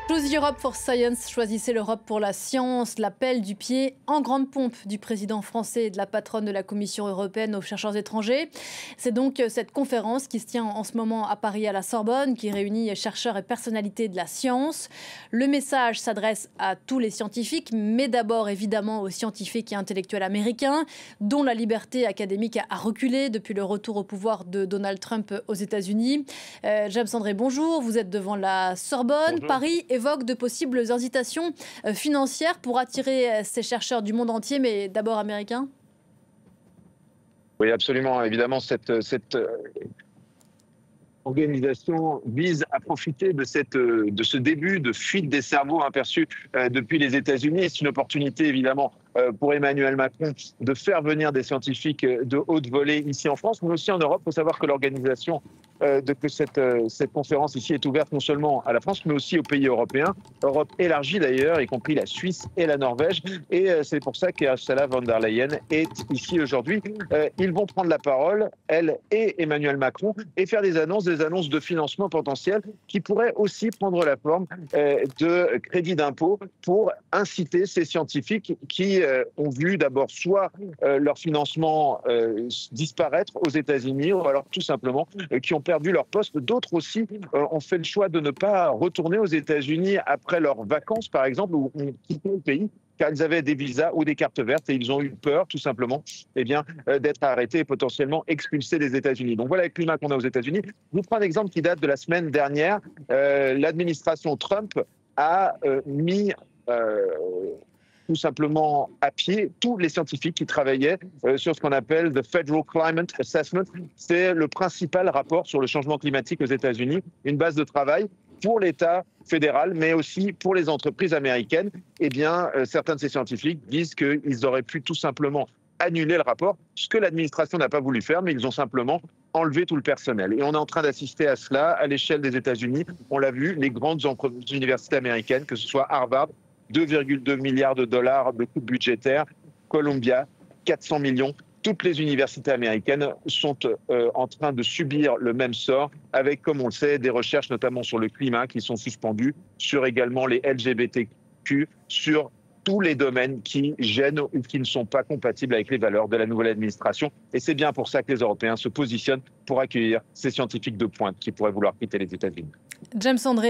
Choose Europe for Science, choisissez l'Europe pour la science, l'appel du pied en grande pompe du président français et de la patronne de la Commission européenne aux chercheurs étrangers. C'est donc cette conférence qui se tient en ce moment à Paris à la Sorbonne, qui réunit chercheurs et personnalités de la science. Le message s'adresse à tous les scientifiques, mais d'abord évidemment aux scientifiques et intellectuels américains, dont la liberté académique a reculé depuis le retour au pouvoir de Donald Trump aux États-Unis. James André, bonjour, vous êtes devant la Sorbonne. Bonjour. Paris évoque de possibles incitations financières pour attirer ces chercheurs du monde entier, mais d'abord américains. Oui, absolument. Évidemment, cette organisation vise à profiter de ce début de fuite des cerveaux aperçus depuis les États-Unis. C'est une opportunité, évidemment, pour Emmanuel Macron de faire venir des scientifiques de haute volée ici en France, mais aussi en Europe. Il faut savoir que l'organisation que cette conférence ici est ouverte non seulement à la France, mais aussi aux pays européens. Europe élargie d'ailleurs, y compris la Suisse et la Norvège. Et c'est pour ça qu'Ursula von der Leyen est ici aujourd'hui. Ils vont prendre la parole, elle et Emmanuel Macron, et faire des annonces de financement potentiel qui pourraient aussi prendre la forme de crédits d'impôt pour inciter ces scientifiques qui ont vu d'abord soit leur financement disparaître aux États-Unis, ou alors tout simplement qui ont perdu leur poste. D'autres aussi ont fait le choix de ne pas retourner aux États-Unis après leurs vacances, par exemple, ou ont quitté le pays car ils avaient des visas ou des cartes vertes et ils ont eu peur, tout simplement, d'être arrêtés et potentiellement expulsés des États-Unis. Donc voilà le climat qu'on a aux États-Unis. Je vous prends un exemple qui date de la semaine dernière. L'administration Trump a mis tout simplement à pied tous les scientifiques qui travaillaient sur ce qu'on appelle the Federal Climate Assessment. C'est le principal rapport sur le changement climatique aux États-Unis, une base de travail pour l'État fédéral, mais aussi pour les entreprises américaines. Eh bien, certains de ces scientifiques disent qu'ils auraient pu tout simplement annuler le rapport, ce que l'administration n'a pas voulu faire, mais ils ont simplement enlevé tout le personnel. Et on est en train d'assister à cela à l'échelle des États-Unis. On l'a vu, les grandes universités américaines, que ce soit Harvard, 2,2 milliards de dollars de coûts budgétaires, Columbia, 400 millions. Toutes les universités américaines sont en train de subir le même sort avec, comme on le sait, des recherches notamment sur le climat qui sont suspendues, sur également les LGBTQ, sur tous les domaines qui gênent ou qui ne sont pas compatibles avec les valeurs de la nouvelle administration. Et c'est bien pour ça que les Européens se positionnent pour accueillir ces scientifiques de pointe qui pourraient vouloir quitter les États-Unis. James André.